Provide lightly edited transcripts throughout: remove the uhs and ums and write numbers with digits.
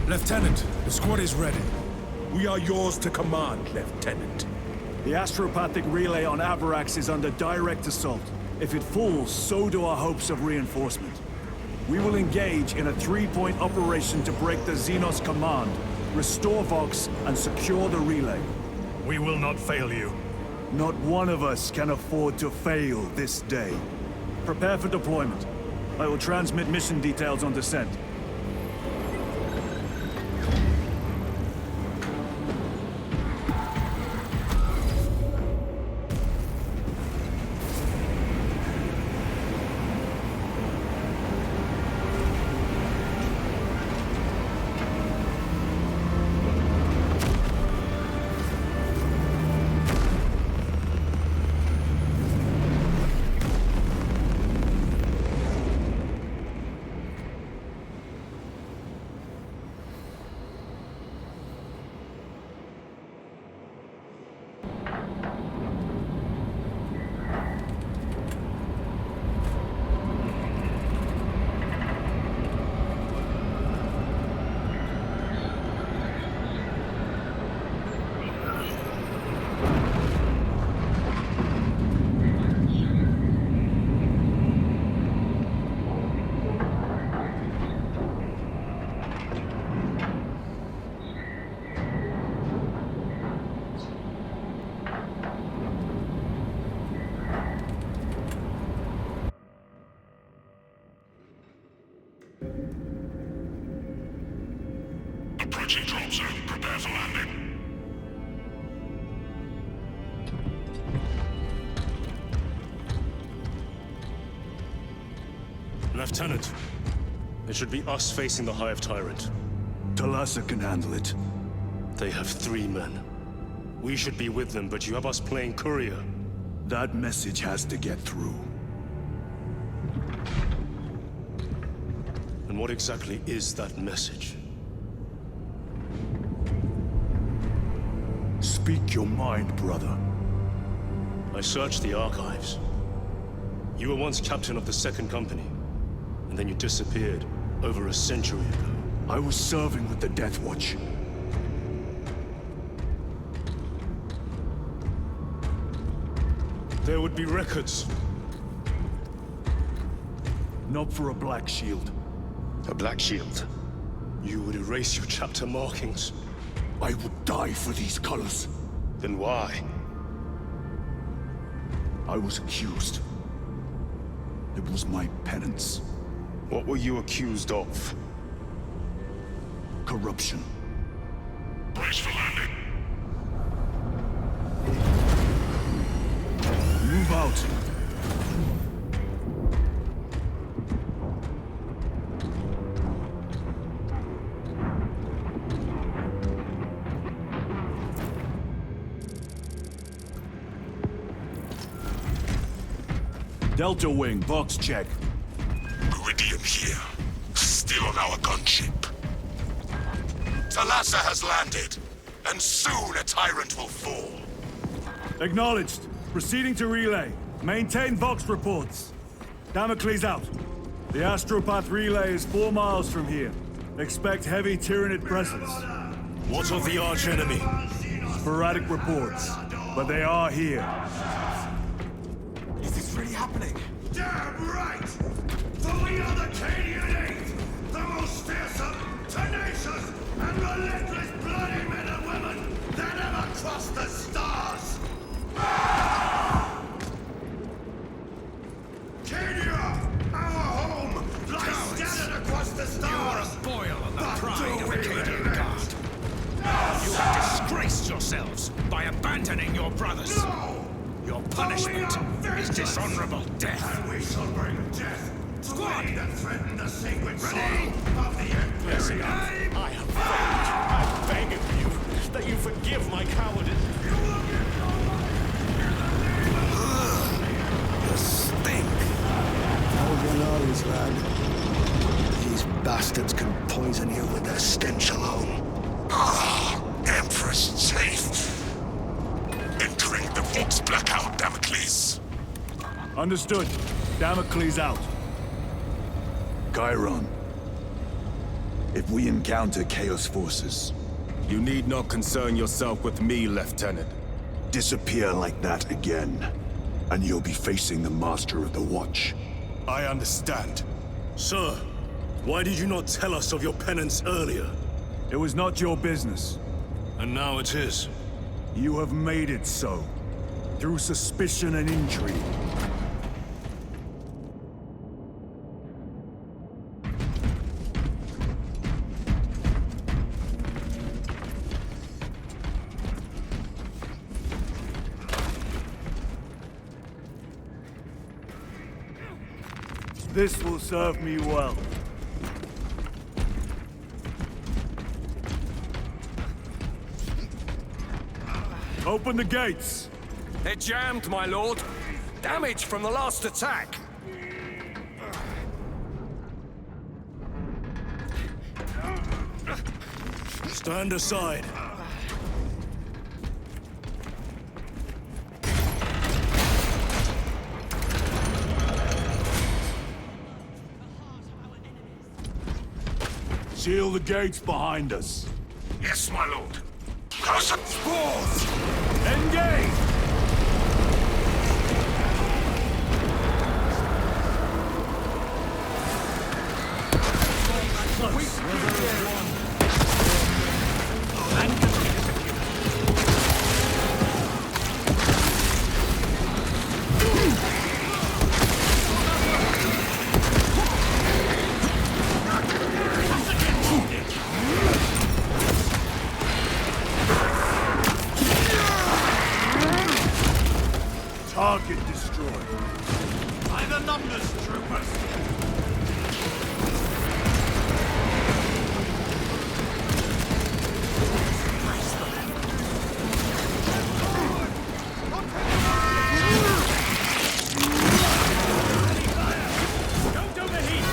Lieutenant, the squad is ready. We are yours to command, Lieutenant. The astropathic relay on Avarax is under direct assault. If it falls, so do our hopes of reinforcement. We will engage in a three-point operation to break the Xenos command, restore Vox, and secure the relay. We will not fail you. Not one of us can afford to fail this day. Prepare for deployment. I will transmit mission details on descent. Approaching drop zone. Prepare for landing. Lieutenant, it should be us facing the Hive Tyrant. Talassa can handle it. They have 3 men. We should be with them, but you have us playing courier. That message has to get through. And what exactly is that message? Speak your mind, brother. I searched the archives. You were once captain of the Second Company, and then you disappeared over a century ago. I was serving with the Death Watch. There would be records. Not for a Black Shield. A Black Shield? You would erase your chapter markings. I would die for these colors. Then why? I was accused. It was my penance. What were you accused of? Corruption. Brace for landing. Move out. Delta Wing, box check. Meridian here. Still on our gunship. Talassa has landed, and soon a tyrant will fall. Acknowledged. Proceeding to relay. Maintain Vox reports. Damocles out. The Astropath relay is 4 miles from here. Expect heavy Tyranid presence. What of the arch-enemy? Sporadic reports, but they are here. Is this really happening? Damn right! For we are the Cadian Eighth, the most fearsome, tenacious, and relentless bloody men and women that ever crossed the stars! Cadia, our home, lies scattered across the stars! You are a boil on the But pride do of the we Cadian relent? Guard. You have disgraced yourselves by abandoning your brothers. No! Your punishment is dishonorable death. And we shall bring death to Squad! any that threaten the sacred soul Ready? of the Listen Empyrean. up. I have begged. I beg of you that you forgive my cowardice. You stink. Organolis, lad. These bastards can poison you with their stench alone. Empress safe. Entering the Vox blackout, Damocles. Understood. Damocles out. Chiron. if we encounter Chaos forces. You need not concern yourself with me, Lieutenant. Disappear like that again, and you'll be facing the Master of the Watch. I understand. Sir, why did you not tell us of your penance earlier? It was not your business. And now it is. You have made it so, through suspicion and intrigue. This will serve me well. Open the gates! They're jammed, my lord. Damage from the last attack. Stand aside. Seal the gates behind us. Yes, my lord. Closer. Spores! Engage! Target destroyed. By the numbers, troopers! Don't overheat.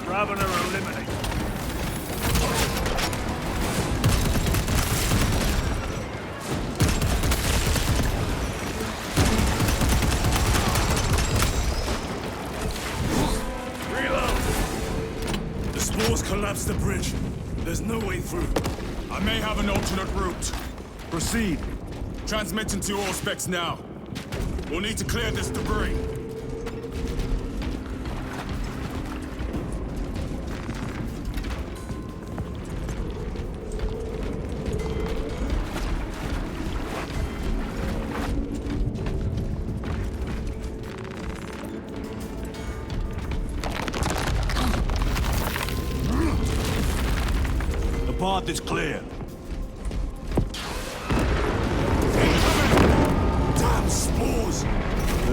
Ravener eliminated. The spores collapsed the bridge. There's no way through. I may have an alternate route. Proceed. Transmitting to all specs now. We'll need to clear this debris. The path is clear. Damn spores!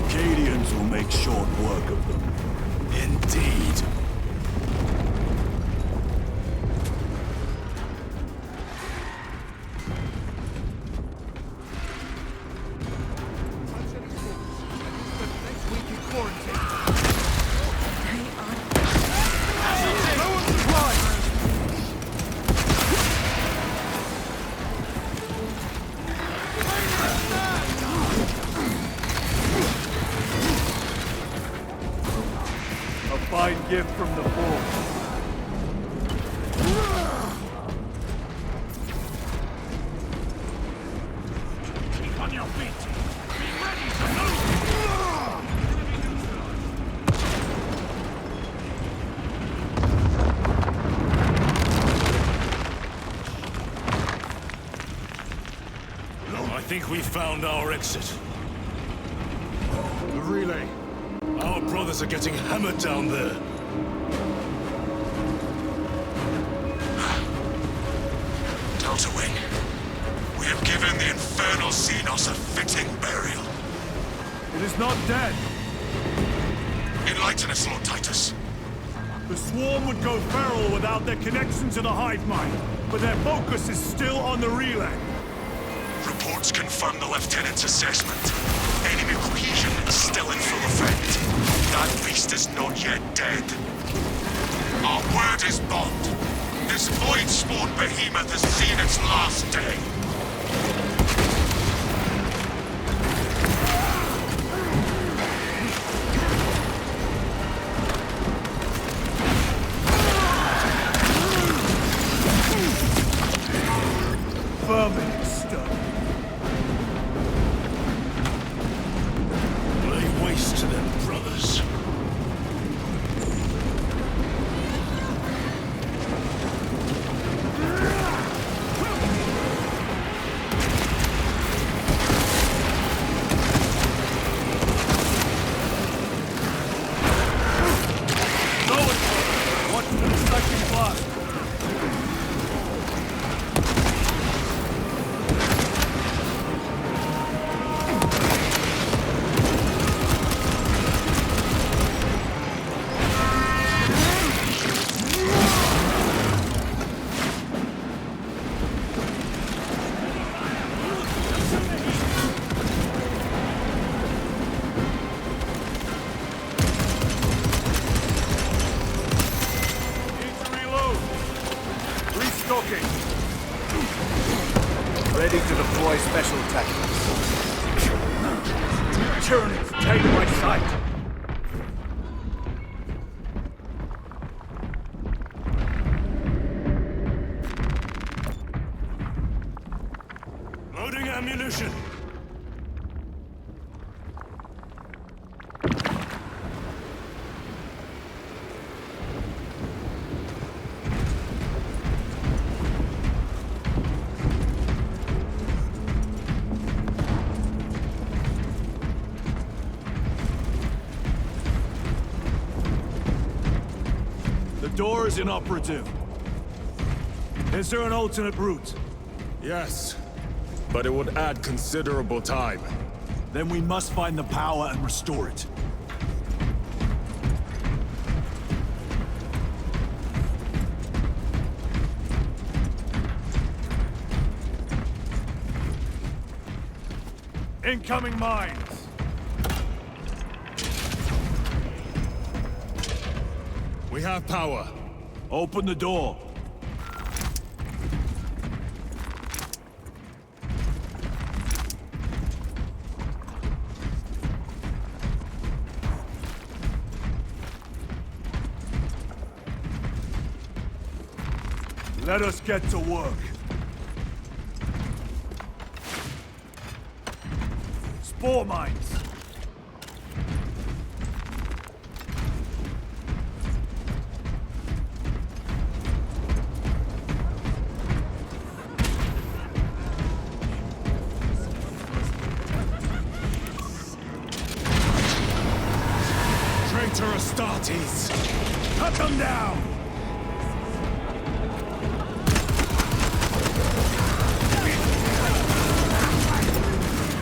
Acadians will make short work of them. Indeed. A fine gift from the Forge. Keep on your feet. Be ready to move. I think we found our exit. The relay. Our brothers are getting hammered down there. Delta Wing. We have given the infernal Xenos a fitting burial. It is not dead. Enlighten us, Lord Titus. The swarm would go feral without their connection to the hive mind, but their focus is still on the relay. Reports confirm the Lieutenant's assessment. Enemy cohesion is still in full effect. That beast is not yet dead. Our word is bond. This void-spawn behemoth has seen its last day. Vermin stuff. Lay waste to them, brothers. Watch for the second blast. Ready to deploy special tactics. Tyranids, take my sight. Loading ammunition. The door is inoperative. Is there an alternate route? Yes, but it would add considerable time. Then we must find the power and restore it. Incoming mines! We have power. Open the door. Let us get to work. Spore mines. Traitor Astartes! Cut them down!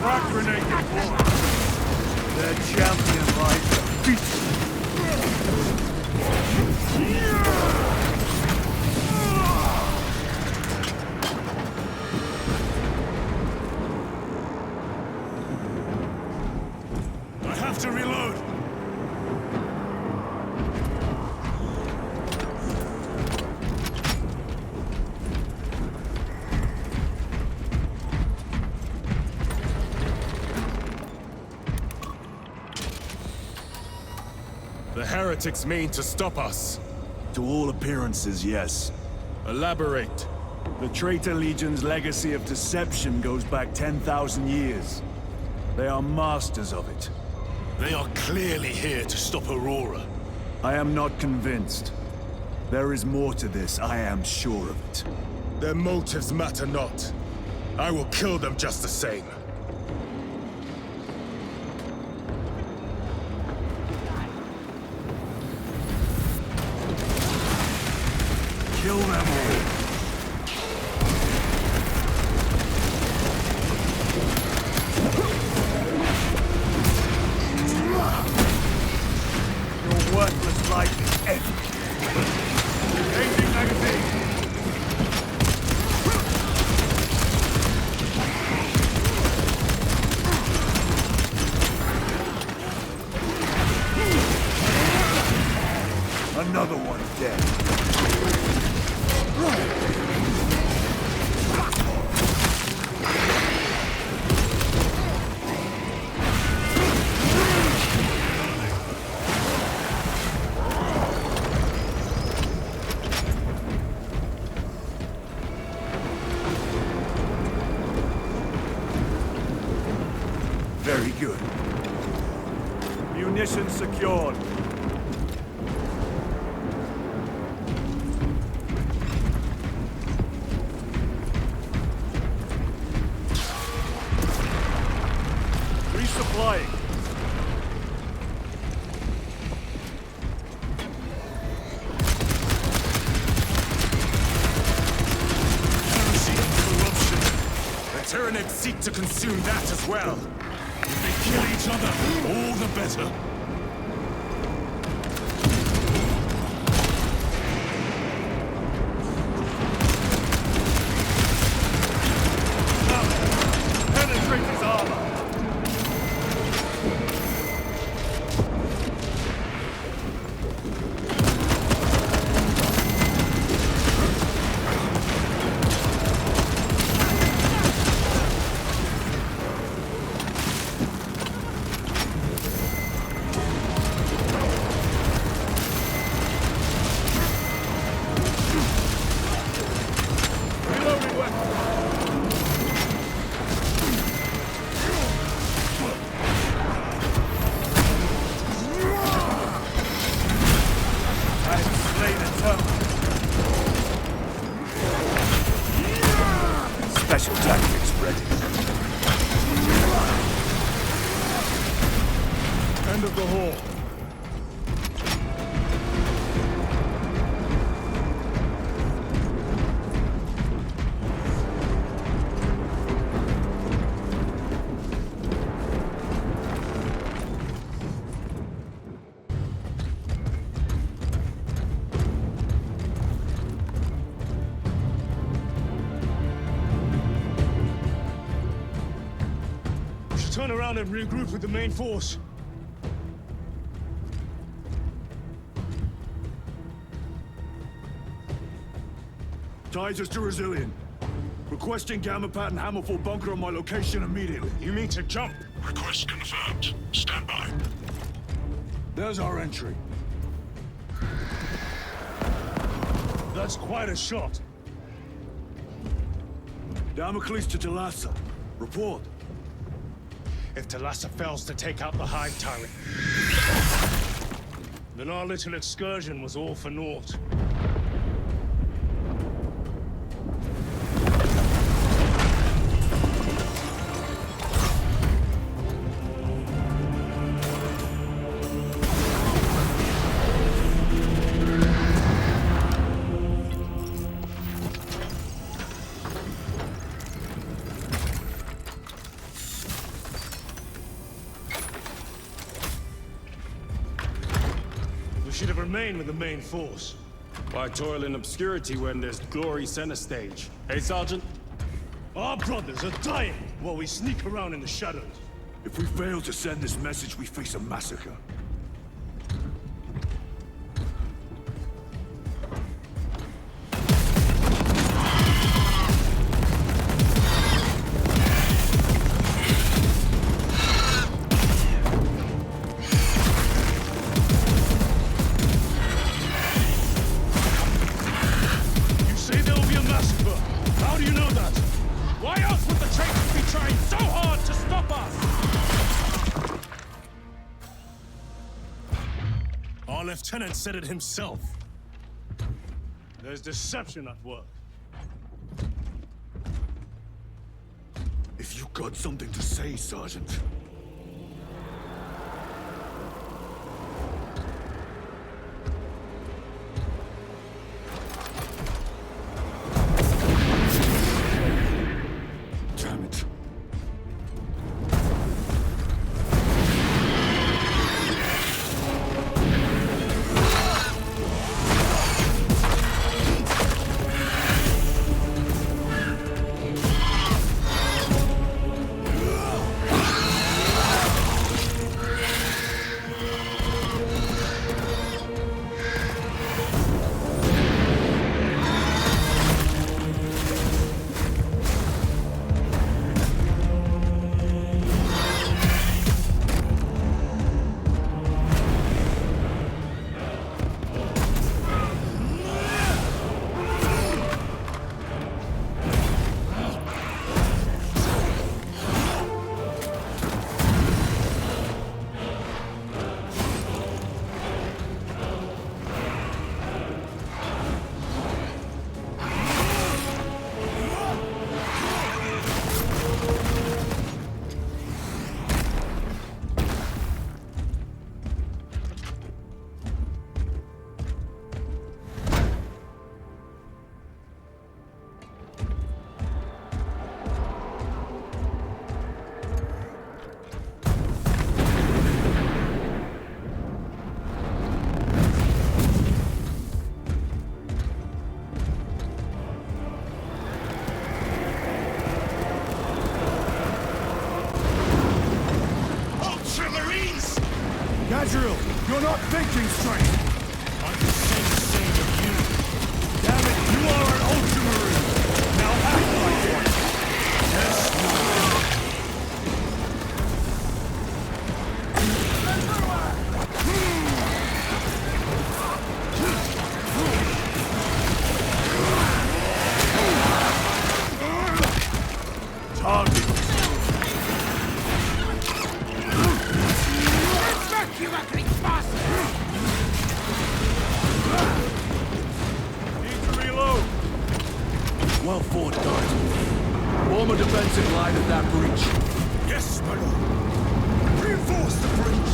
Frag grenade deployed. Their champion lies defeated. I have to reload! The heretics mean to stop us. To all appearances, yes. Elaborate. The Traitor Legion's legacy of deception goes back 10,000 years. They are masters of it. They are clearly here to stop Aurora. I am not convinced. There is more to this, I am sure of it. Their motives matter not. I will kill them just the same. Kill them all. Very good. Munitions secured. Resupplying. Tyranids seek to consume that as well. If they kill each other, all the better. Penetrate his armor. Special tactics ready. End of the hall. Turn around and regroup with the main force. Ties to Resilient. Requesting Gamma Pat and Hammerfall bunker on my location immediately. You mean to jump? Request confirmed. Stand by. There's our entry. That's quite a shot. Damocles to Talassa. Report. If Talassa fails to take out the Hive Tyrant, then our little excursion was all for naught. Should have remained with the main force. Why toil in obscurity when there's glory center stage? Hey, Sergeant? Our brothers are dying while we sneak around in the shadows. If we fail to send this message, we face a massacre. Our lieutenant said it himself. There's deception at work. If you got something to say, Sergeant. Damn it. Azrael, you're not thinking straight! I'm the same of you. Damn it, you are an Ultramarine! Now act like one! Yes, Target! You ugly bastard! Need to reload! Well fought, Guardsman. Form a defensive line at that breach. Yes, my lord. Reinforce the breach.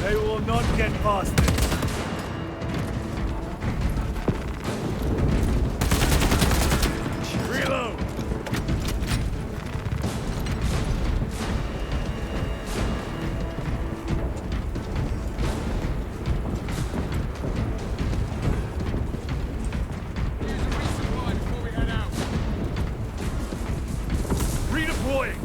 They will not get past this. Reload! Redeploying!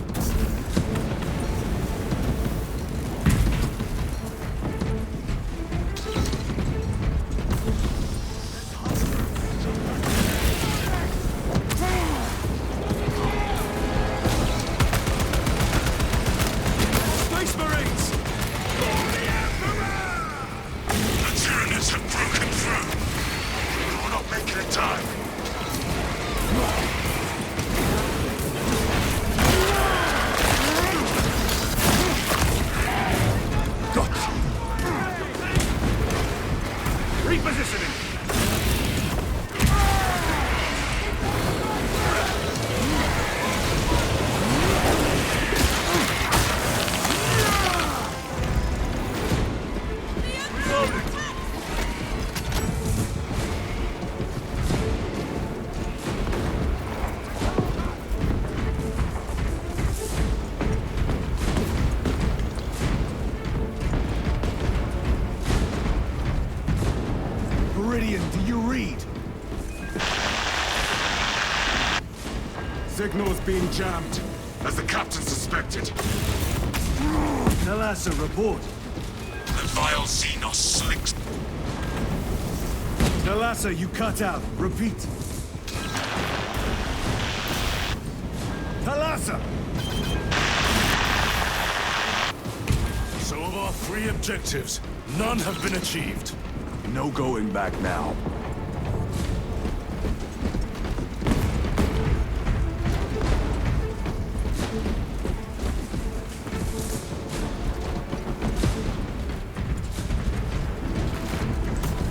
Space Marines! The Tyranids have broken through. We're not making it time. Repositioning! Reloading! Meridian, do you read? Signal's being jammed. As the captain suspected, Thalassa, report. the vile Xenos slinks. Thalassa, you cut out. Repeat. Thalassa! So of our 3 objectives, none have been achieved. No going back now.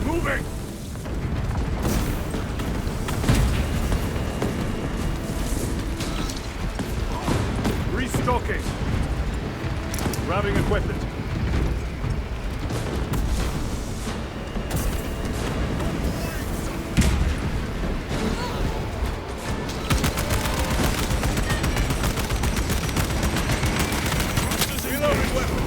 Moving! Restocking. Grabbing equipment. Reloading weapon.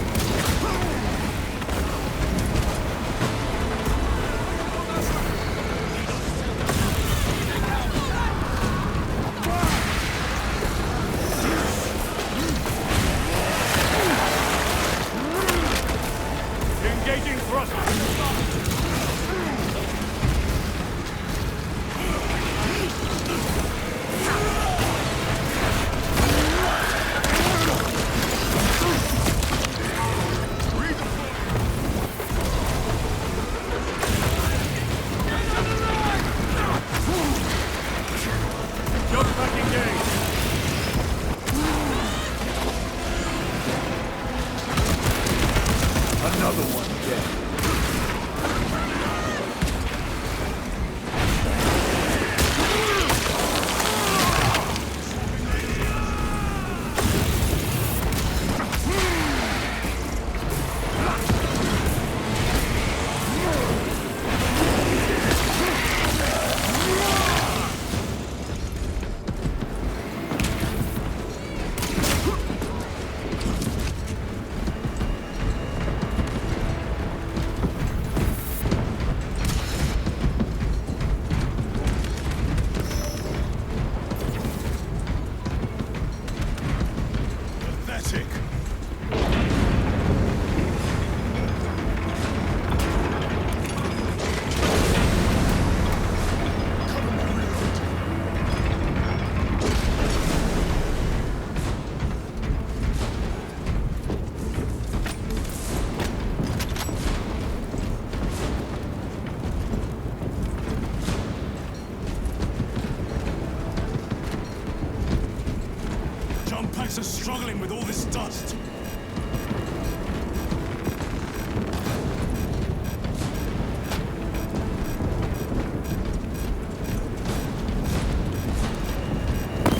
packs are struggling with all this dust.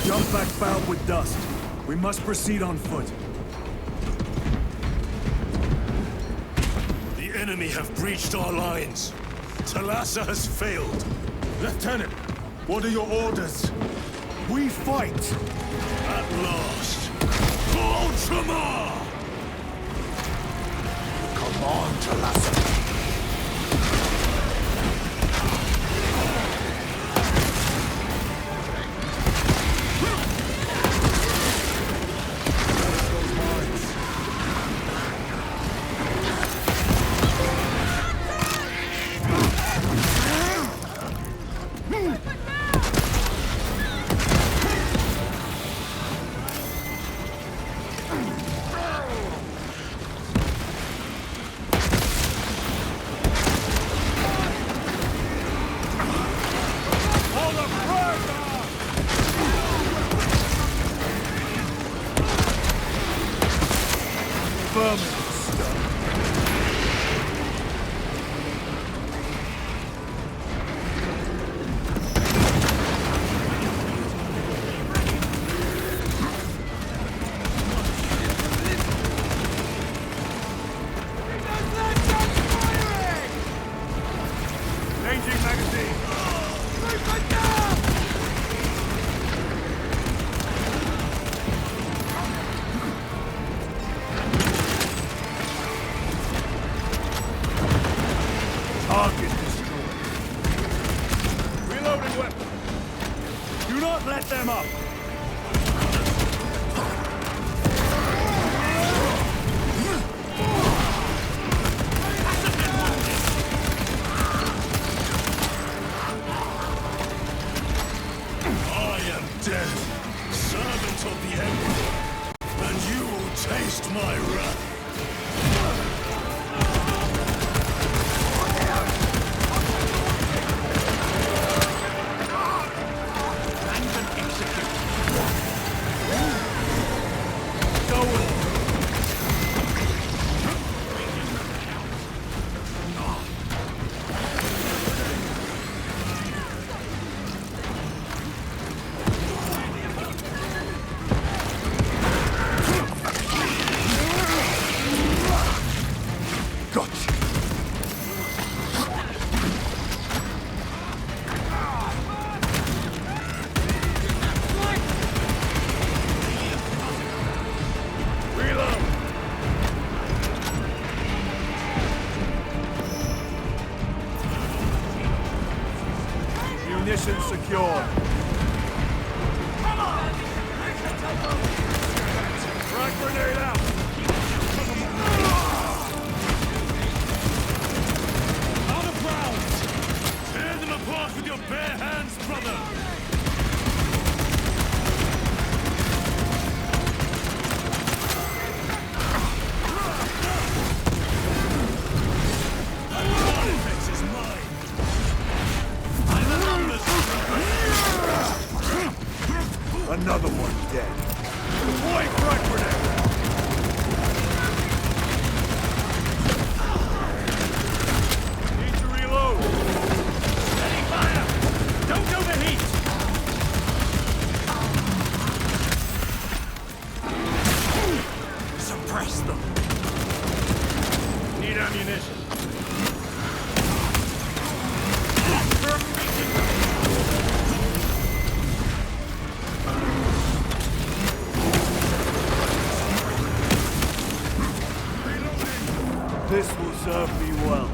Jump back fouled with dust. We must proceed on foot. The enemy have breached our lines. Talassa has failed. Lieutenant, what are your orders? We fight! At last. Ultramar! Come on, Talassa. Target destroyed. Reloading weapon. Do not let them up. I am death, servant of the Emperor, and you will taste my wrath. Munitions secured. Frag grenade out! Out of bounds! Tear them apart with your bare hands, brother! Carnifex is mine! Another one dead. Deploy frag grenade! Need to reload! Steady fire! Don't overheat! Suppress them. Need ammunition. This will serve me well.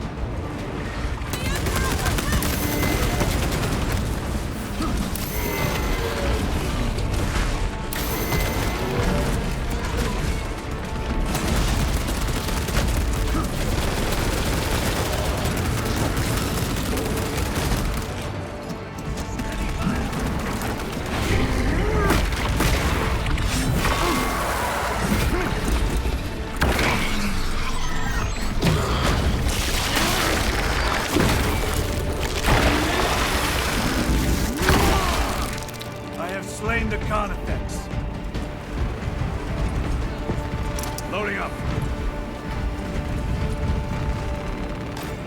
Loading up.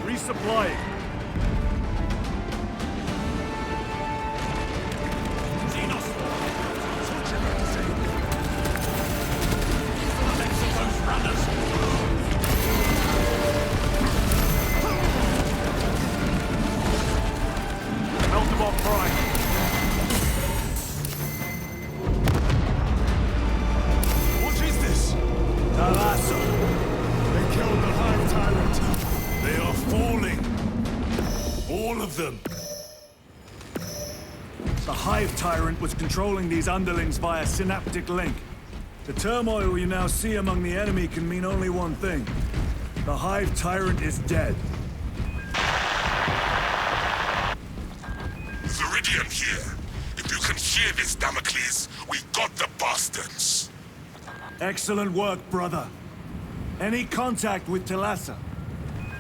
Resupplying. Xenos! That's what you're going to say. The legs of those runners! Melt them off prime. What is this? Talassa. They killed the Hive Tyrant. They are falling. All of them. The Hive Tyrant was controlling these underlings via synaptic link. The turmoil you now see among the enemy can mean only one thing. The Hive Tyrant is dead. Viridian here. If you can hear this, Damocles, we got the bastards. Excellent work, brother. Any contact with Talassa?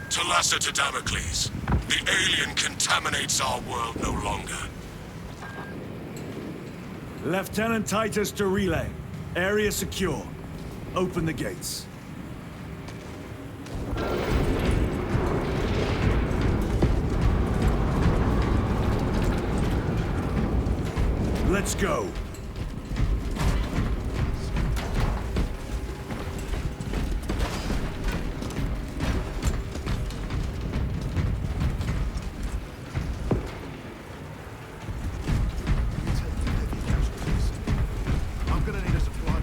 Talassa to Damocles. The alien contaminates our world no longer. Lieutenant Titus to relay. Area secure. Open the gates. Let's go. I'm gonna need a supply.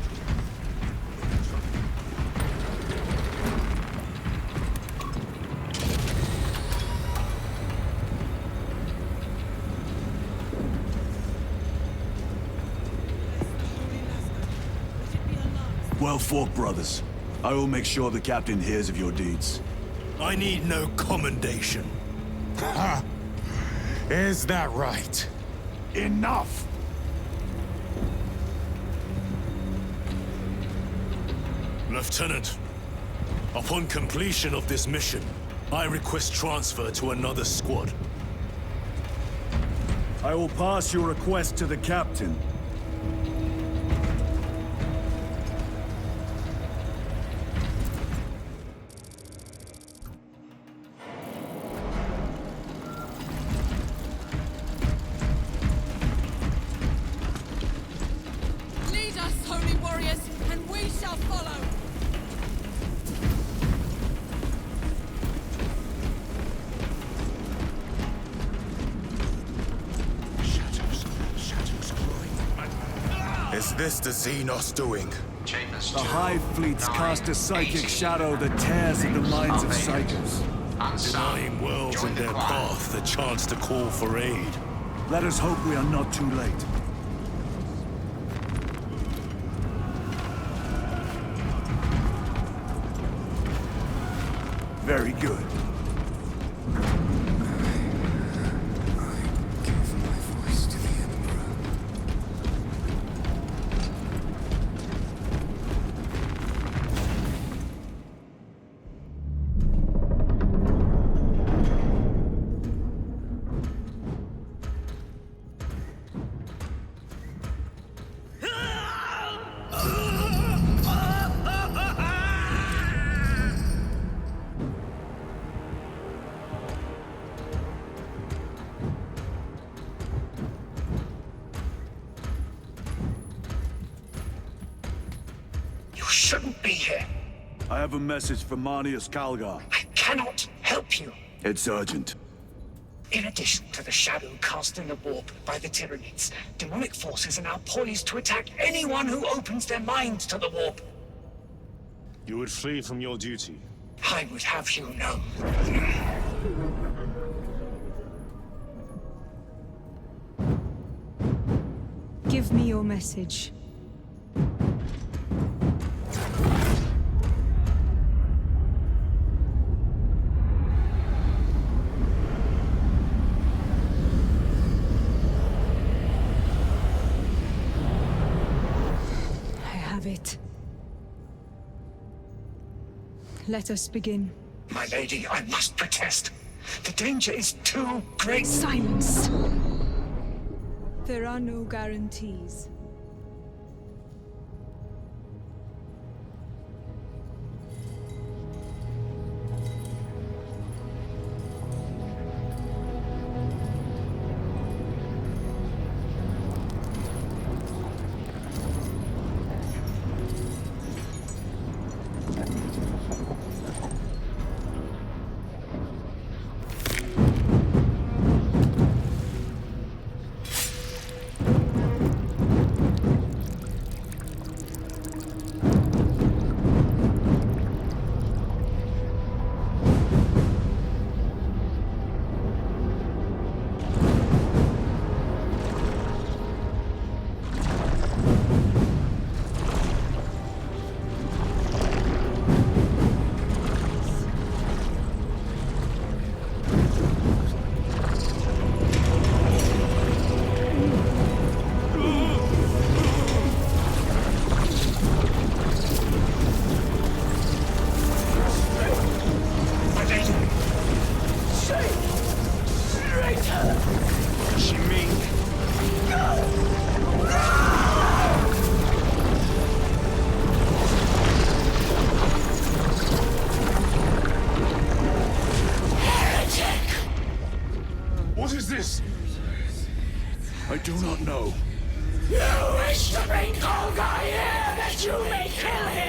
Well fought, brothers. I will make sure the captain hears of your deeds. I need no commendation. Ha! Is that right? Enough! Lieutenant, upon completion of this mission, I request transfer to another squad. I will pass your request to the captain. Lead us, holy warriors, and we shall follow! Shadows growing. Is this the Xenos doing? The Hive fleets cast a psychic shadow that tears at the minds of psychers. Denying worlds in their path the chance to call for aid. Let us hope we are not too late. Very good. You shouldn't be here. I have a message for Marnius Calgar. I cannot help you. It's urgent. In addition to the shadow cast in the warp by the Tyranids, demonic forces are now poised to attack anyone who opens their minds to the warp. You would flee from your duty. I would have you know. Give me your message. I have it. Let us begin. My lady, I must protest. The danger is too great. Silence! There are no guarantees.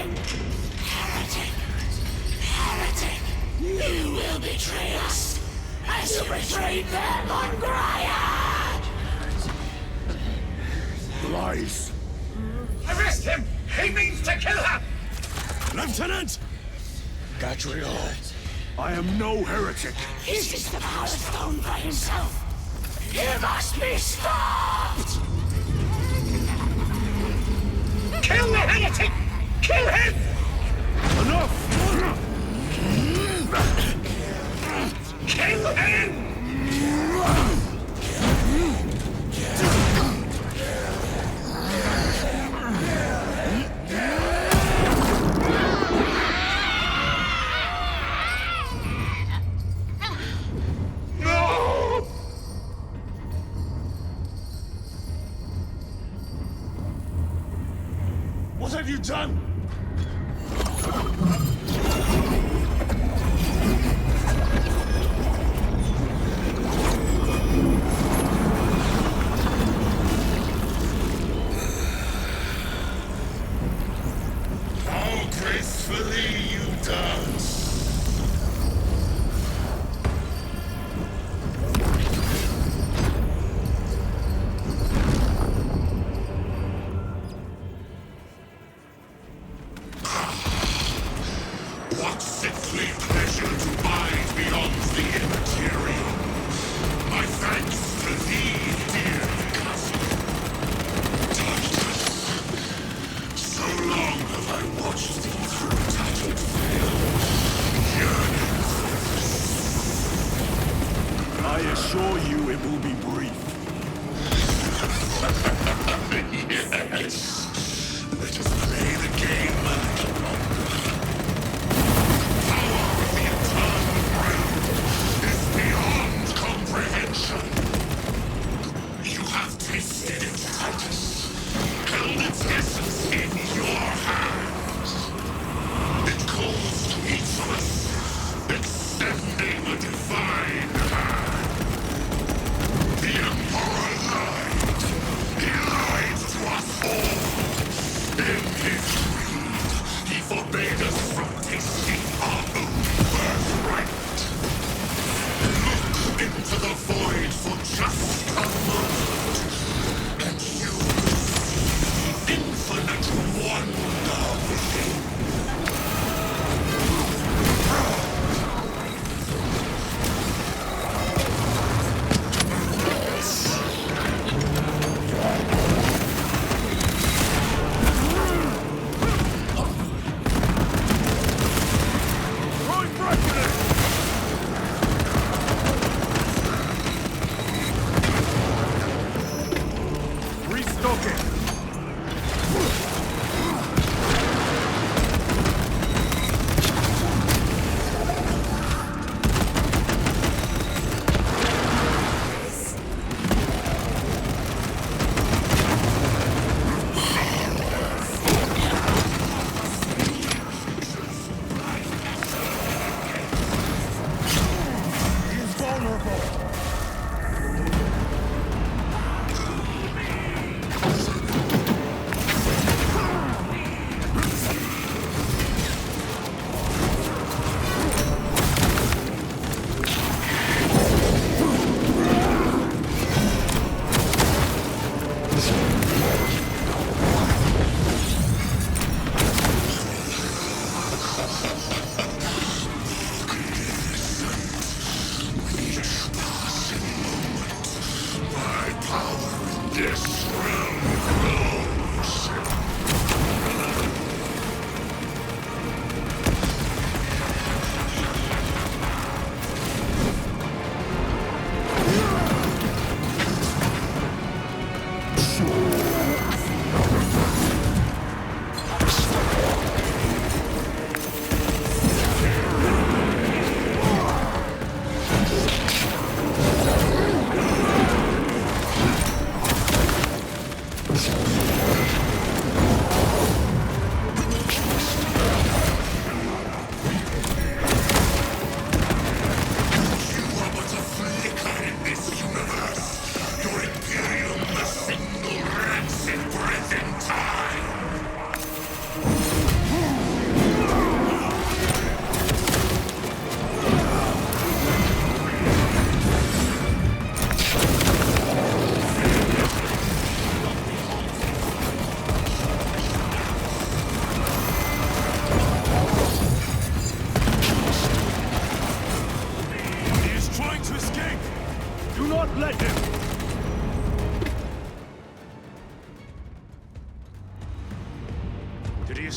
Heretic! Heretic! You will betray us, as you betrayed them on Graiad! Lies! Arrest him! He means to kill her! Lieutenant! Gadriel, I am no heretic. Uses the power stone by himself. You must be stopped! Kill the heretic! Kill him! Enough! Kill him! What have you done? How gracefully you dance. What sickly pleasure to bide beyond the immaterial. My thanks to thee, dear cousin. Titus, so long have I watched thee through tattered veil, yearning for this. I assure you it will be brief. Yes. Let us play the game a little longer. Power of the eternal realm is beyond comprehension. You have tasted it, Titus. Held its essence in your hands. It calls to each of us, extending a divine hand. The Emperor lied. He lied to us all. In his greed, he forbade us from tasting our own birthright. Look into the void for just a moment, and you will see infinite wonder within. Restock it! He's vulnerable! My power in this realm grows.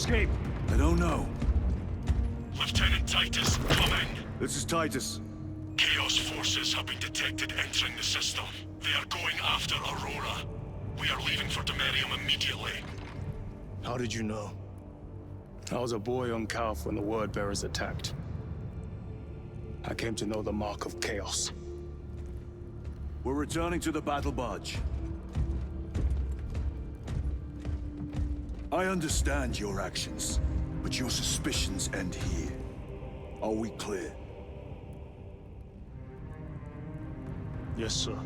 escape? I don't know. Lieutenant Titus, coming. This is Titus. Chaos forces have been detected entering the system. They are going after Aurora. We are leaving for Demerium immediately. How did you know? I was a boy on Calf when the Word Bearers attacked. I came to know the mark of chaos. We're returning to the battle barge. I understand your actions, but your suspicions end here. Are we clear? Yes, sir.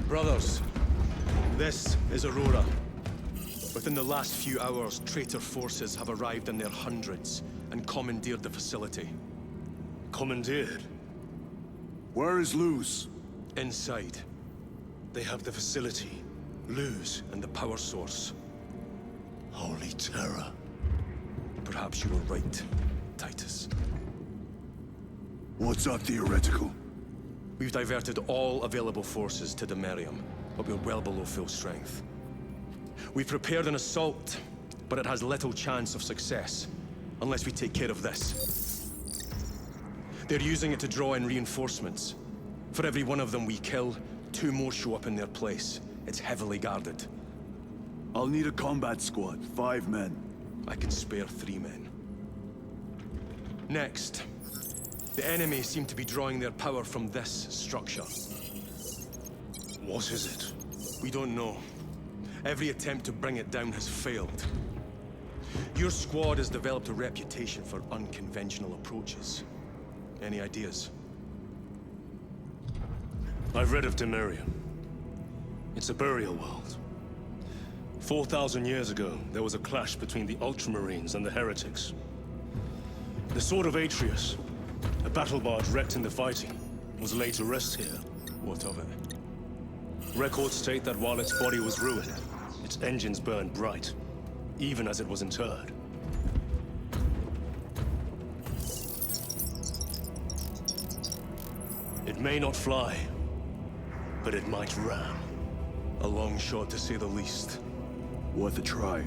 Brothers, this is Aurora. Within the last few hours, traitor forces have arrived in their hundreds and commandeered the facility. Commandeered? Where is Luz? Inside. They have the facility, Luz and the power source. Holy terror. Perhaps you were right, Titus. What's our theoretical? We've diverted all available forces to Demerium, but we're well below full strength. We've prepared an assault, but it has little chance of success, unless we take care of this. They're using it to draw in reinforcements. For every one of them we kill, 2 more show up in their place. It's heavily guarded. I'll need a combat squad, 5 men. I can spare 3 men. Next, the enemy seem to be drawing their power from this structure. What is it? We don't know. Every attempt to bring it down has failed. Your squad has developed a reputation for unconventional approaches. Any ideas? I've read of Demerium. It's a burial world. 4,000 years ago, there was a clash between the Ultramarines and the Heretics. The Sword of Atreus, a battle barge wrecked in the fighting, was laid to rest here. What of it? Records state that while its body was ruined, its engines burned bright, even as it was interred. It may not fly, but it might ram. A long shot, to say the least. Worth a try.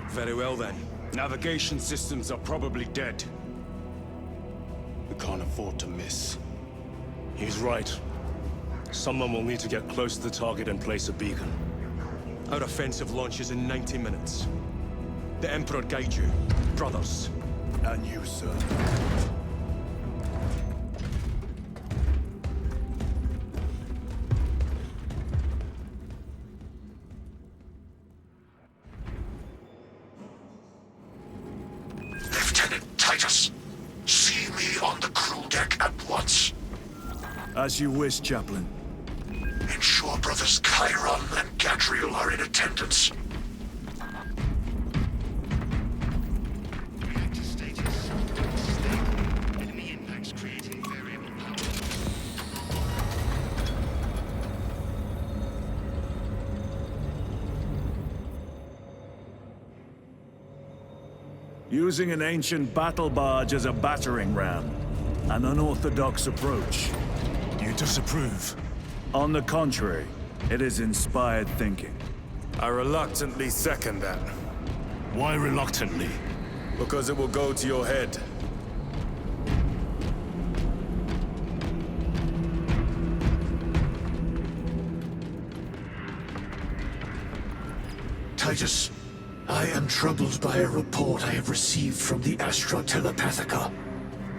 Very well, then. Navigation systems are probably dead. We can't afford to miss. He's right. Someone will need to get close to the target and place a beacon. Our offensive launches in 90 minutes. The Emperor guide you, brothers. And you, sir. Lieutenant Titus, see me on the crew deck at once. As you wish, Chaplain. Ensure brothers Chiron and Gadriel are in attendance. Using an ancient battle barge as a battering ram. An unorthodox approach. You disapprove? On the contrary, it is inspired thinking. I reluctantly second that. Why reluctantly? Because it will go to your head. Titus, I am troubled by a report I have received from the Astra Telepathica.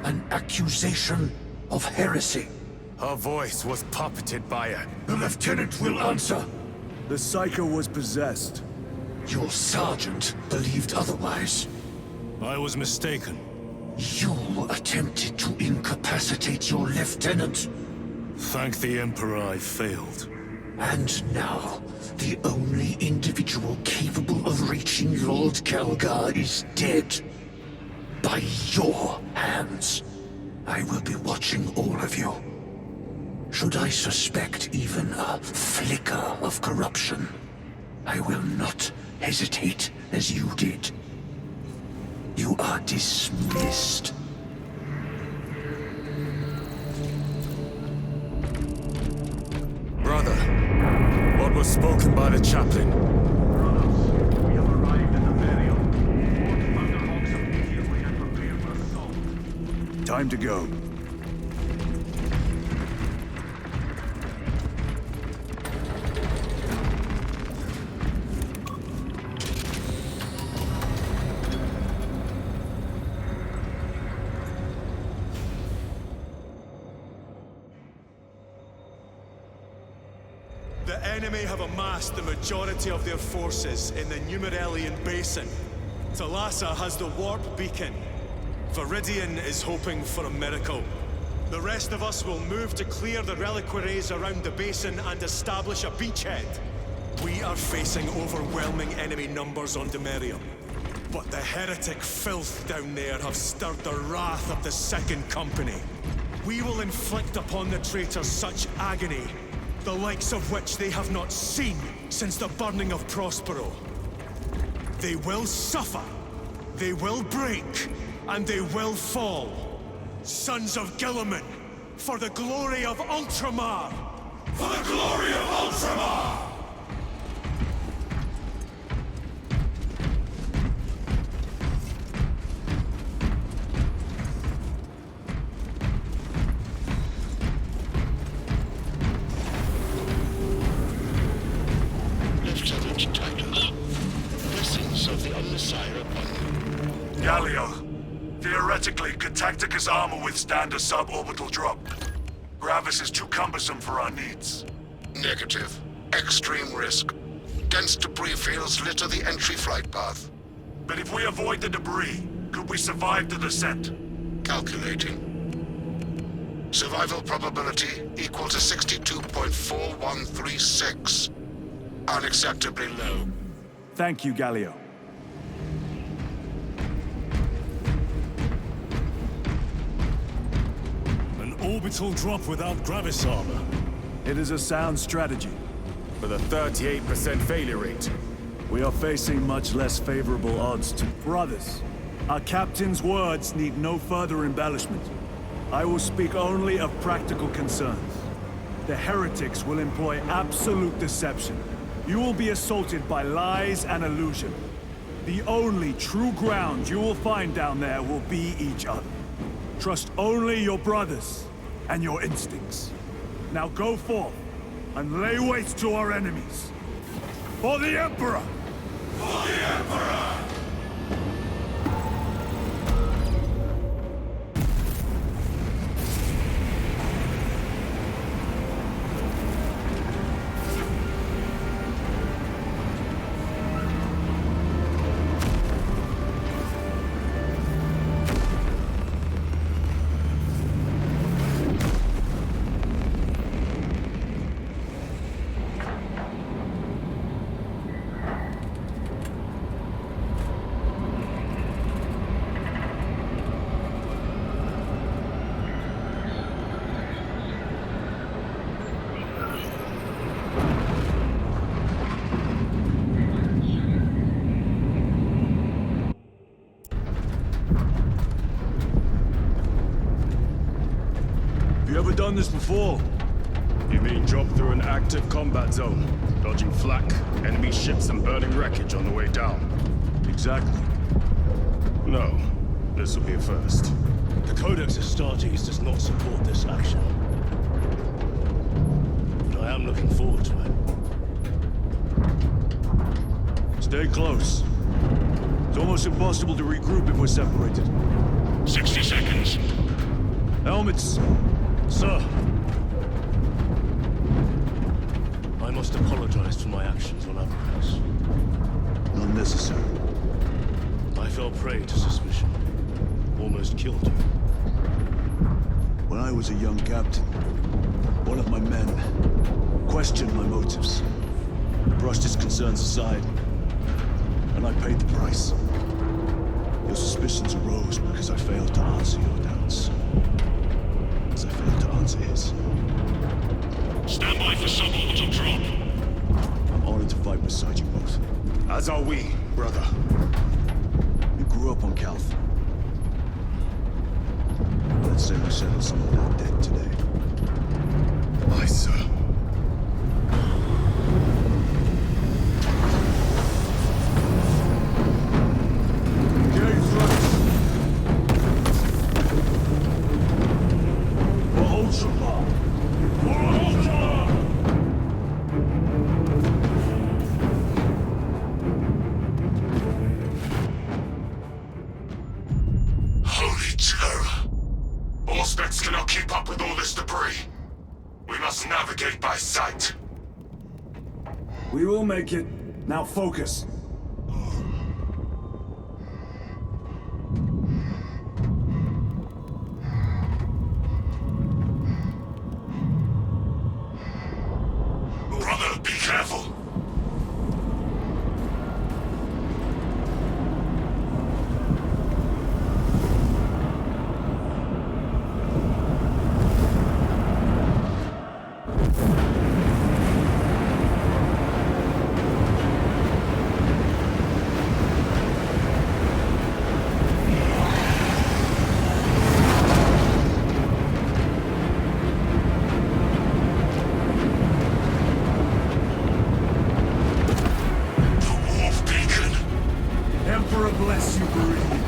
An accusation of heresy. Her voice was puppeted by her. The Lieutenant will answer. The Psycho was possessed. Your sergeant believed otherwise. I was mistaken. You attempted to incapacitate your lieutenant. Thank the Emperor I failed. And now, the only individual capable of reaching Lord Calgar is dead. By your hands. I will be watching all of you. Should I suspect even a flicker of corruption, I will not hesitate as you did. You are dismissed. Brother, what was spoken by the chaplain? We have arrived at the burial. All Thunderhawks immediately and prepare for assault. Time to go. The enemy have amassed the majority of their forces in the Numerelian Basin. Thalassa has the warp beacon. Viridian is hoping for a miracle. The rest of us will move to clear the reliquaries around the basin and establish a beachhead. We are facing overwhelming enemy numbers on Demerium. But the heretic filth down there have stirred the wrath of the Second Company. We will inflict upon the traitors such agony, the likes of which they have not seen since the burning of Prospero. They will suffer, they will break, and they will fall. Sons of Guilliman, for the glory of Ultramar! For the glory of Ultramar! Lieutenant Titus, blessings of the Omnissiah upon you. Gallia, theoretically, could Tactica's armor withstand a suborbital drop? Gravis is too cumbersome for our needs. Negative. Extreme risk. Dense debris fields litter the entry flight path. But if we avoid the debris, could we survive the descent? Calculating. Survival probability equal to 62.4136. Unacceptably low. Thank you, Gallio. An orbital drop without Gravis armor. It is a sound strategy. With a 38% failure rate. We are facing much less favorable odds to brothers. Our captain's words need no further embellishment. I will speak only of practical concerns. The heretics will employ absolute deception. You will be assaulted by lies and illusion. The only true ground you will find down there will be each other. Trust only your brothers and your instincts. Now go forth and lay waste to our enemies. For the Emperor! For the Emperor! Have you ever done this before? You mean drop through an active combat zone, dodging flak, enemy ships and burning wreckage on the way down? Exactly. No. This will be a first. The Codex Astartes does not support this action. But I am looking forward to it. Stay close. It's almost impossible to regroup if we're separated. 60 seconds. Helmets! Sir! I must apologize for my actions on Avarax. Not necessary. I fell prey to suspicion. Almost killed you. When I was a young captain, one of my men questioned my motives. Brushed his concerns aside, and I paid the price. Your suspicions arose because I failed to answer your doubts. As I failed to answer his. Stand by for suborbital drop. I'm honored to fight beside you both. As are we, brother. You grew up on Calth. Let's say we settle some of that debt today. Aye, sir. Holy terror. Auspex cannot keep up with all this debris. We must navigate by sight. We will make it. Now focus. Brother, be careful. Emperor bless you, Berean.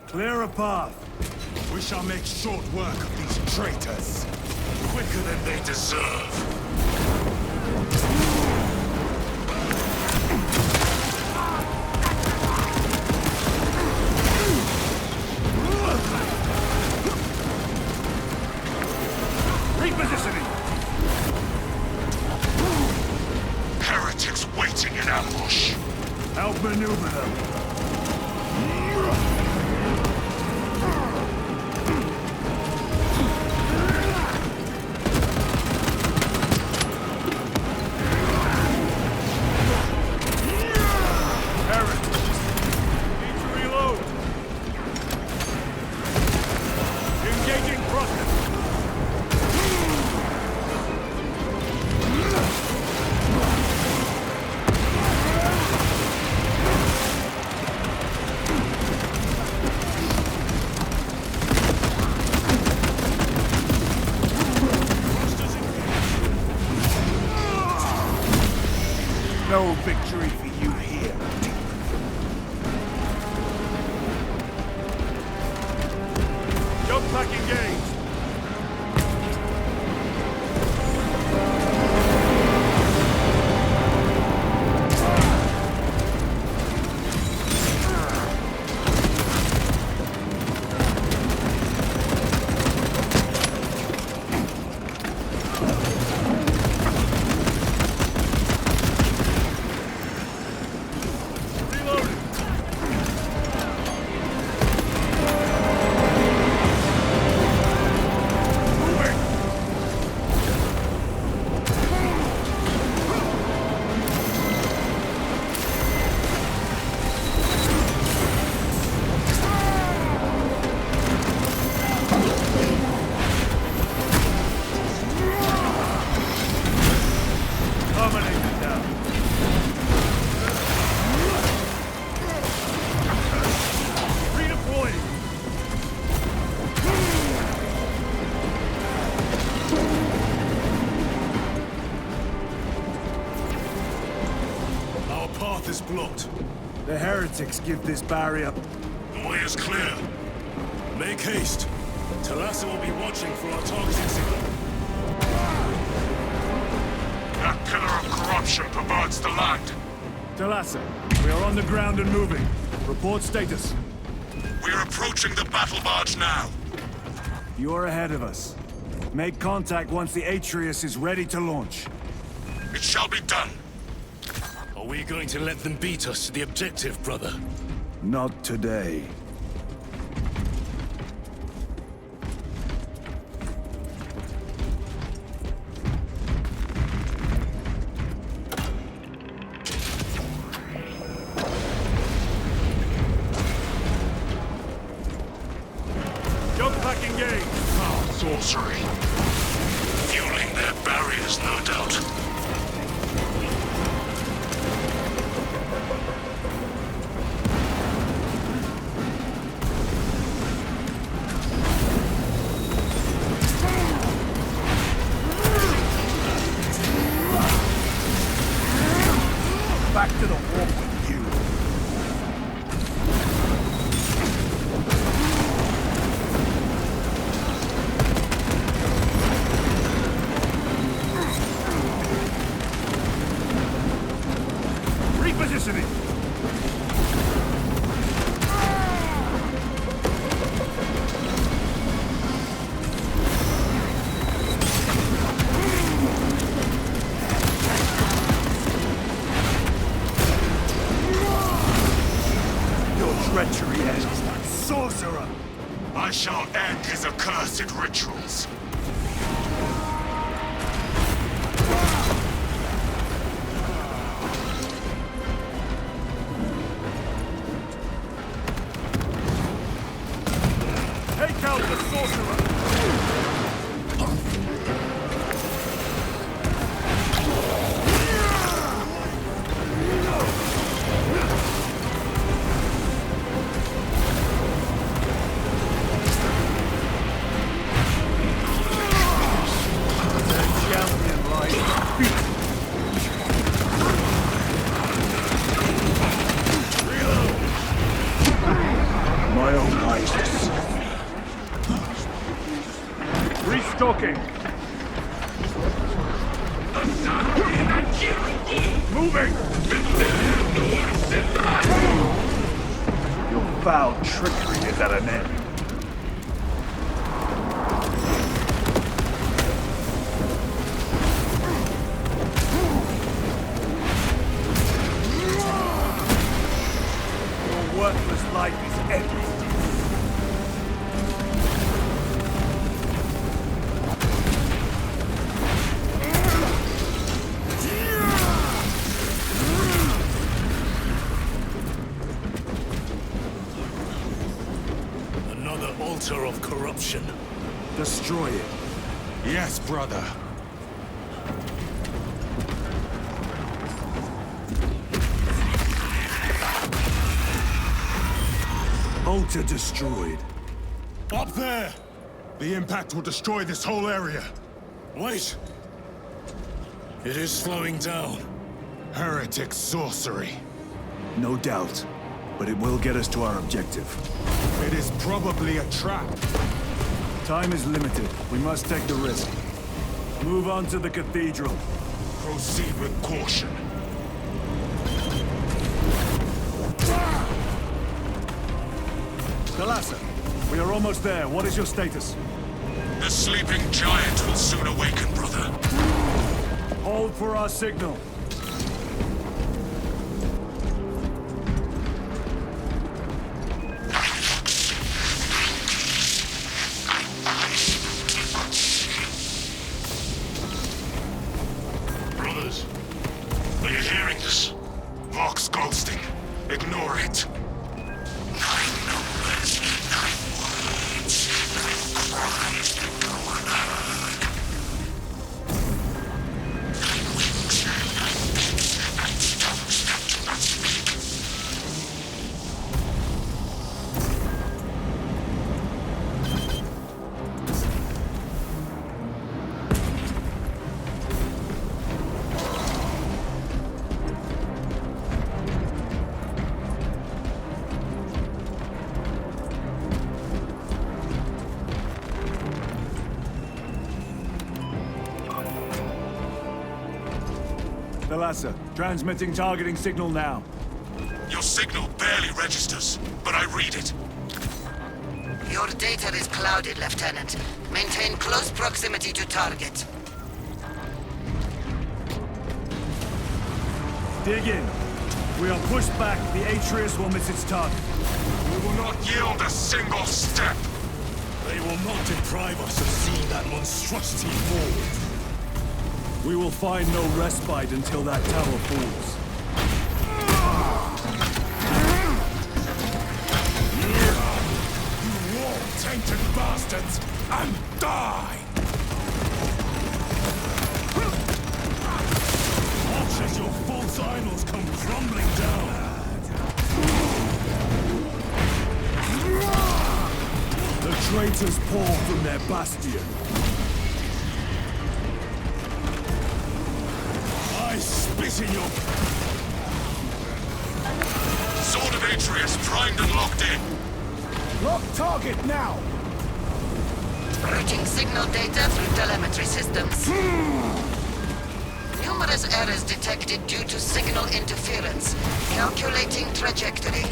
Clear a path. We shall make short work of these traitors. Quicker than they deserve. Repositioning. Heretics waiting in ambush. Outmaneuver them. No victory for you here. Jump pack engaged. Is blocked. The heretics give this barrier. The way is clear. Make haste. Talassa will be watching for our targeting signal. That pillar of corruption perverts the land. Talassa, we are on the ground and moving. Report status. We are approaching the battle barge now. You're ahead of us. Make contact once the Atreus is ready to launch. It shall be done. Are we going to let them beat us to the objective, brother? Not today. Jump pack engaged. Oh, sorcery. Fueling their barriers, no doubt. Back to the warp with you. Repositioning. Treachery ends. Sorcerer! I shall end his accursed rituals. Take out the sorcerer! My own Highness. Restocking. Moving. Your foul trickery is at an end. Your worthless life is ended. Altar of corruption. Destroy it. Yes, brother. Altar destroyed. Up there! The impact will destroy this whole area. Wait! It is slowing down. Heretic sorcery. No doubt. But it will get us to our objective. It is probably a trap. Time is limited. We must take the risk. Move on to the cathedral. Proceed with caution. Thalassa, we are almost there. What is your status? The sleeping giant will soon awaken, brother. Hold for our signal. Brothers, are you hearing this? Vox ghosting. Ignore it. 9 numbers, 9 words, 9 cries that go unheard. 9 wings, 9 pits, 9 stones that do not speak. Thalassa, transmitting targeting signal now. Your signal barely registers, but I read it. Your data is clouded, Lieutenant. Maintain close proximity to target. Dig in. If we are pushed back, the Atreus will miss its target. We will not yield a single step. They will not deprive us of seeing that monstrosity fall. We will find no respite until that tower falls. You war-tainted bastards, and die! Watch as your false idols come crumbling down! The traitors pour from their bastion. I spit in your... Sword of Atreus primed and locked in. Lock target now! Routing signal data through telemetry systems. Numerous errors detected due to signal interference. Calculating trajectory.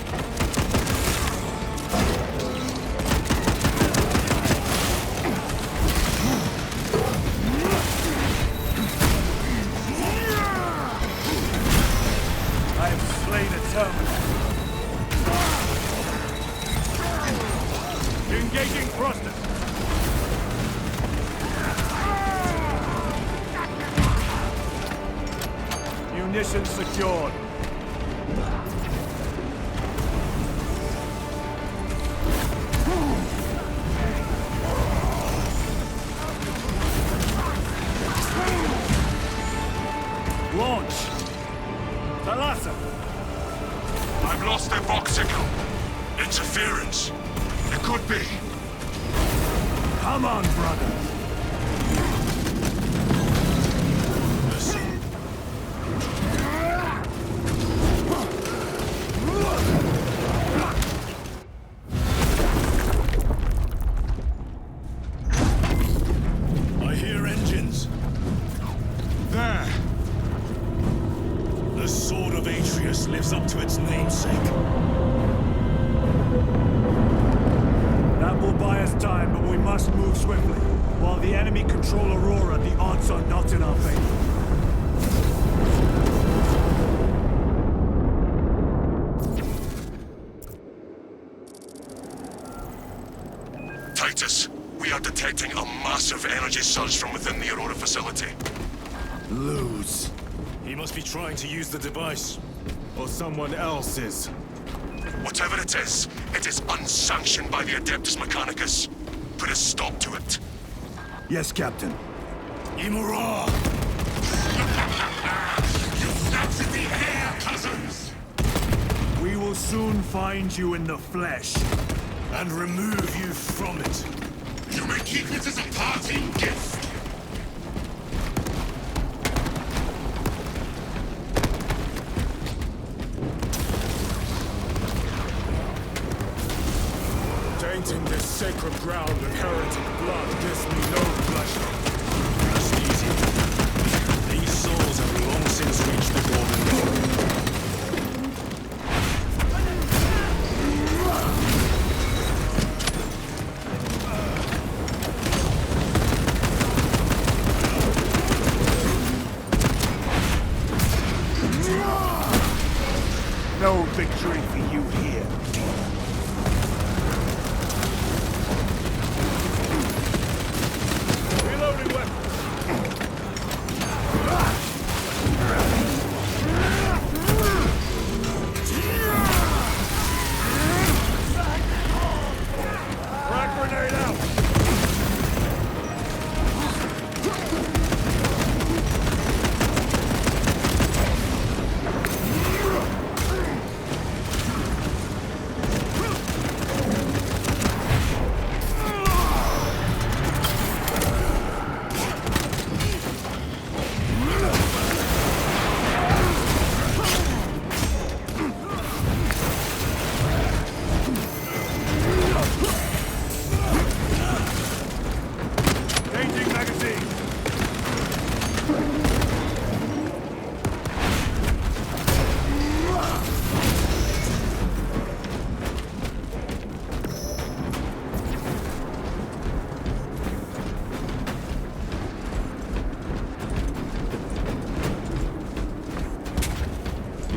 I have slain a terminal. Engaging thrusters. Munitions secured. Launch! Thalassa! I've lost their box signal. Interference. It could be. Come on, brother! Listen. I hear engines. There. The Sword of Atreus lives up to its namesake. That will buy us time, but we must move swiftly. While the enemy control Aurora, the odds are not in our favor. Titus, we are detecting a massive energy surge from within the Aurora facility. Lose. He must be trying to use the device. Or someone else is. Whatever it is unsanctioned by the Adeptus Mechanicus. Put a stop to it. Yes, Captain. Imura! You captured the air, cousins! We will soon find you in the flesh. And remove you from it. You may keep it as a parting gift.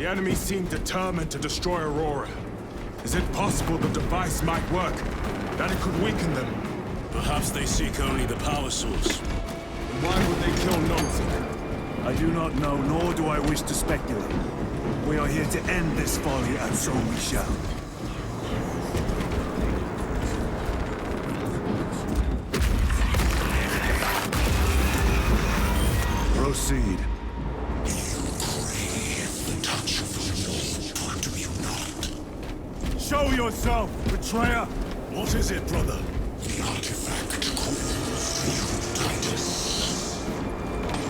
The enemy seem determined to destroy Aurora. Is it possible the device might work? That it could weaken them? Perhaps they seek only the power source. Then why would they kill Nonzik? I do not know, nor do I wish to speculate. We are here to end this folly, and so we shall. Proceed. Show yourself, betrayer! What is it, brother? The artifact calls for you, Titus.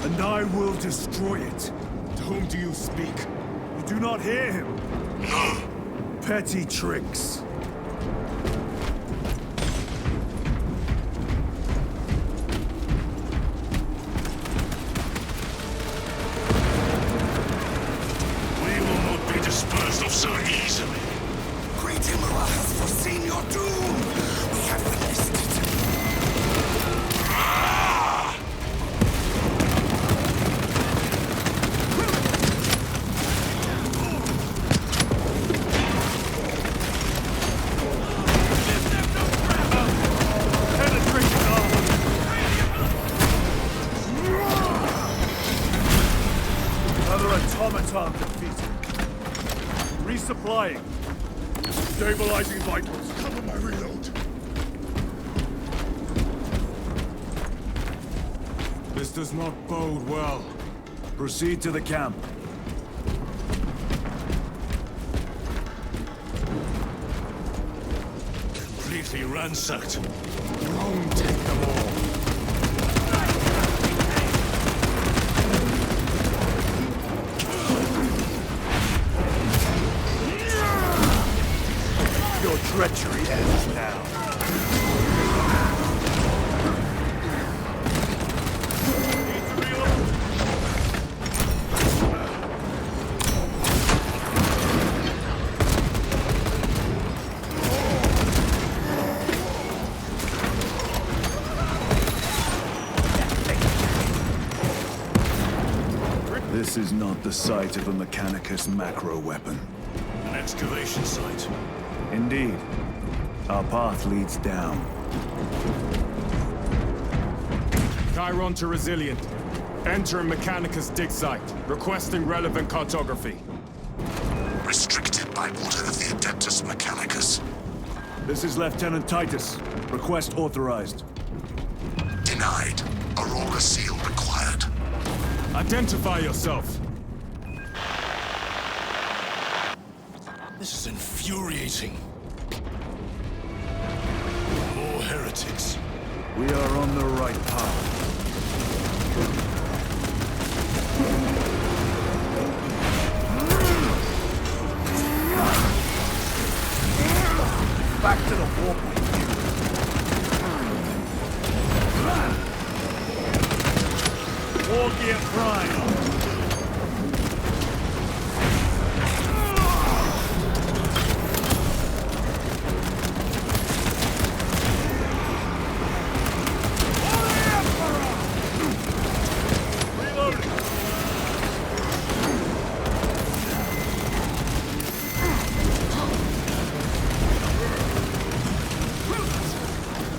And I will destroy it. To whom do you speak? You do not hear him? No. Petty tricks. We will not be disposed of so easily. Great Imra has foreseen your doom. We have witnessed it. Another automaton defeated. Resupplying. Stabilizing vitals. Cover my reload. This does not bode well. Proceed to the camp. Completely ransacked. Rome take them all. Your treachery ends now. Need to reload. This is not the site of a Mechanicus macro weapon. An excavation site. Indeed. Our path leads down. Chiron to Resilient. Entering Mechanicus dig site. Requesting relevant cartography. Restricted by order of the Adeptus Mechanicus. This is Lieutenant Titus. Request authorized. Denied. Aurora seal required. Identify yourself. This is infuriating. More heretics. We are on the right path. Back to the warp. War gear prime.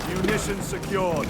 Munition secured.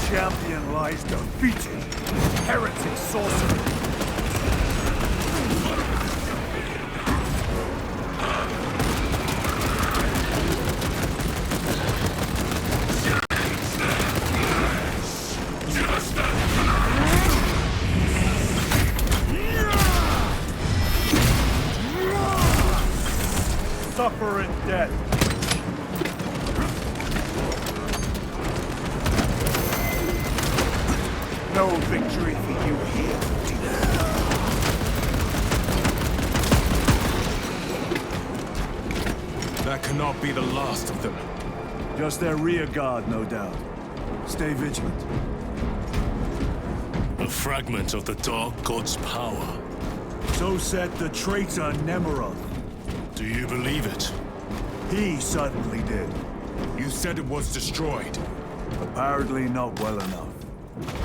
Champion lies defeated. Heretic sorcery. suffer in death. No victory for you here. That cannot be the last of them. Just their rear guard, no doubt. Stay vigilant. A fragment of the Dark God's power. So said the traitor Nemeroth. Do you believe it? He certainly did. You said it was destroyed. Apparently not well enough.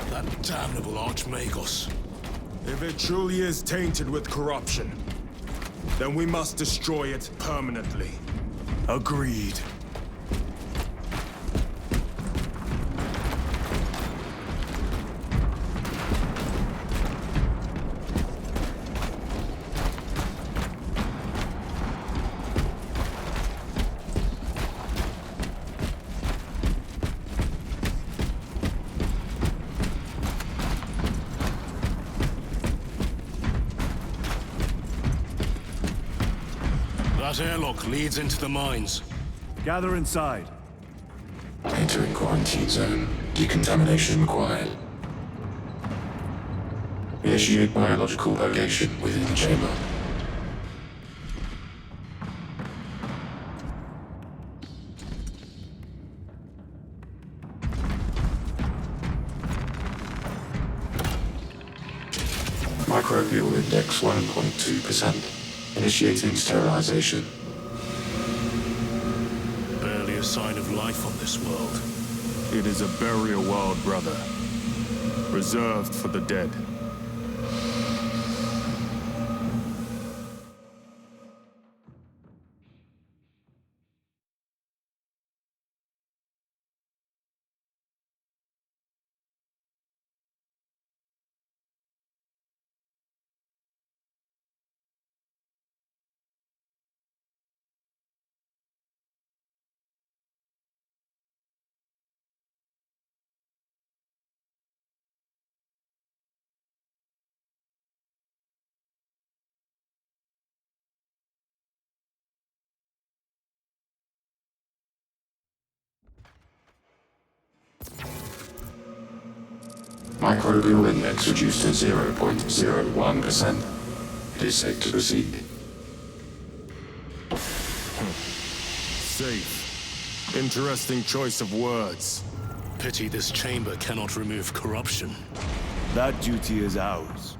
That damnable Archmagos. If it truly is tainted with corruption, then we must destroy it permanently. Agreed. That airlock leads into the mines. Gather inside. Entering quarantine zone. Decontamination required. Initiate biological purgation within the chamber. Microbial index 1.2%. Initiating sterilization. Barely a sign of life on this world. It is a burial world, brother. Reserved for the dead. Microbial index reduced to 0.01%. It is safe to proceed. Safe. Interesting choice of words. Pity this chamber cannot remove corruption. That duty is ours.